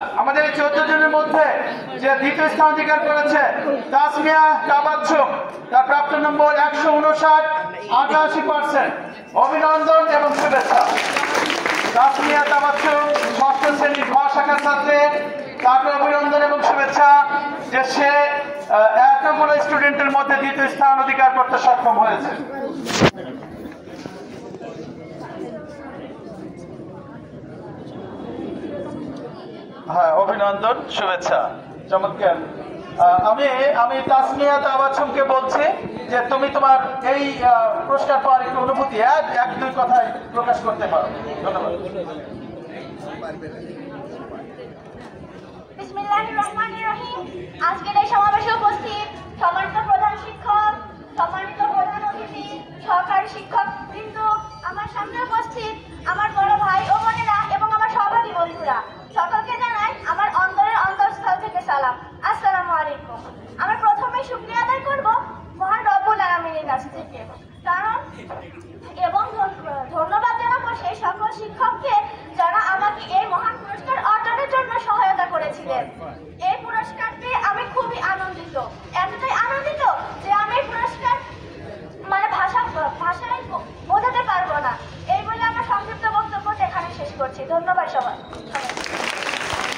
আমাদের 14 জনের মধ্যে যে দ্বিতীয় স্থান অধিকার করেছে তাসমিয়া তাবাচ্ছুম, তার প্রাপ্ত নম্বর 159, 88%। অভিনন্দন এবং শুভেচ্ছা। তাসমিয়া তাবাচ্ছুম 6ষ্ঠ শ্রেণীর খ শাখার ছাত্রী, তাকে অভিনন্দন এবং শুভেচ্ছা যে সে এতগুলো স্টুডেন্টের মধ্যে দ্বিতীয় স্থান অধিকার করতে সক্ষম হয়েছে। হ্যাঁ, অভিনন্দন, শুভেচ্ছা, চমৎকার। আমি তাসমিয়া তাবাচ্ছুমকে বলছি যে তুমি তোমার এই পুরস্কার পাওয়ার একটু অনুভূতি এক দুই কথায় প্রকাশ করতে পারো। ধন্যবাদ। বিসমিল্লাহির রহমানির রহিম। আজকের এই সমাবেশে উপস্থিত সম্মানিত প্রধান শিক্ষক, সম্মানিত প্রধান অতিথি, সহকারী শিক্ষক বৃন্দ, আমার সামনে উপস্থিত আমার বড় ভাই ও বোনেরা এবং আমার সহপাঠী বন্ধুরা, সকলকে জানাই আমার অন্তরের অন্তঃস্থল থেকে সালাম। আসসালামু আলাইকুম। আমি প্রথমে শুকরিয়া আদায় করব মহান রব্বুল আলামিনের কাছ থেকে, কারণ এবং ধন্যবাদ জানাবো সেই সকল শিক্ষককে যারা আমাকে এই মহান পুরস্কার অর্জনের জন্য সহায়তা করেছিলেন। এই পুরস্কারটি